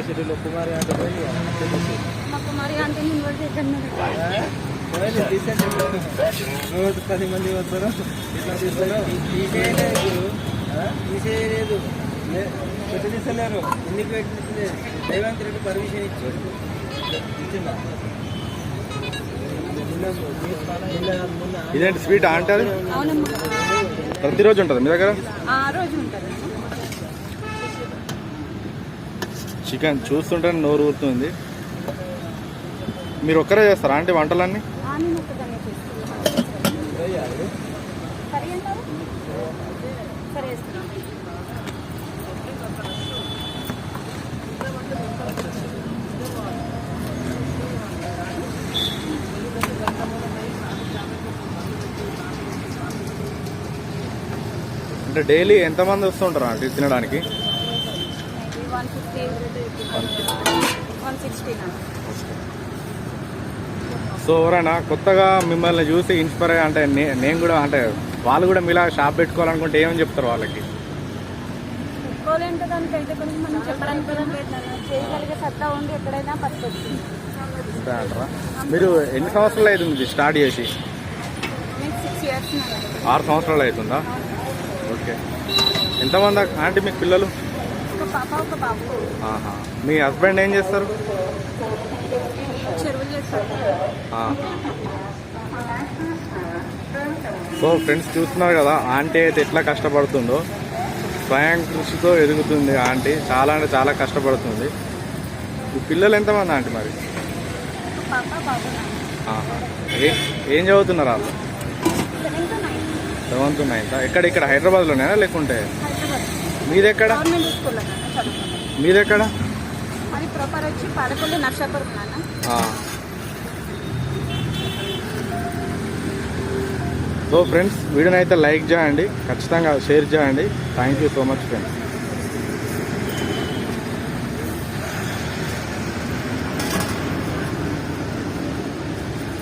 సిటీలో కుమారి అంటే పోయి మా కుమారి అంటే రోజు 10 మంది వస్తారు ఇట్లా తీస్తారు తీసేయలేదు పెట్టి తీసలేరు ఎన్నికి పెట్టి రేవంత్ రెడ్డి పర్మిషన్ ఇచ్చాడు ఇచ్చిందా ఇదేంటి స్వీట్ అంటే అది ప్రతిరోజు ఉంటుంది మీ దగ్గర రోజు ఉంటుంది చికెన్ చూస్తుంటే నోరు ఊరుతుంది మీరు ఒక్కరే చేస్తారా అంటే వంటలన్నీ అంటే డైలీ ఎంతమంది వస్తుంటారు అంటే తినడానికి? 160. సో ఎవరైనా కొత్తగా మిమ్మల్ని చూసి ఇన్స్పైర్ అయ్యి అంటే నేను కూడా అంటే వాళ్ళు కూడా మీలా షాప్ పెట్టుకోవాలనుకుంటే ఏమని చెప్తారు వాళ్ళకి? పెట్టుకోవాలంటే దానికైతే కొంచెం మనం చెప్పడానికి చేయగలిగే సత్తా ఉండి ఎక్కడైనా పట్టుకోవచ్చు. అంటారా? మీరు ఎన్ని సంవత్సరాలు అవుతుంది స్టార్ట్ చేసి? 6 years. 6 సంవత్సరాలు అవుతుందా? ఓకే. ఎంతమంది ఆంటీ మీకు పిల్లలు? ఒక పాప ఒక బాబు. మీ హస్బెండ్ ఏం చేస్తారు? చెరువులు చేస్తారు. సో ఫ్రెండ్స్ చూస్తున్నారు కదా ఆంటీ అయితే ఎట్లా కష్టపడుతుందో, స్వయం కృషితో ఎదుగుతుంది ఆంటీ. చాలా అంటే చాలా కష్టపడుతుంది. ఈ పిల్లలు ఎంతమంది ఆంటీ మరి? పాప బాబు. ఏం చదువుతున్నారు వాళ్ళు? 7th 9th. ఇక్కడ హైదరాబాద్లోనేనా లేకుంటే మీదెక్కడ? మీదెక్కడ? అది ప్రాపర్ వచ్చి పాలకొల్లు నర్సాపురం. సో ఫ్రెండ్స్ వీడియోని అయితే లైక్ చేయండి, ఖచ్చితంగా షేర్ చేయండి. Thank you so much friends.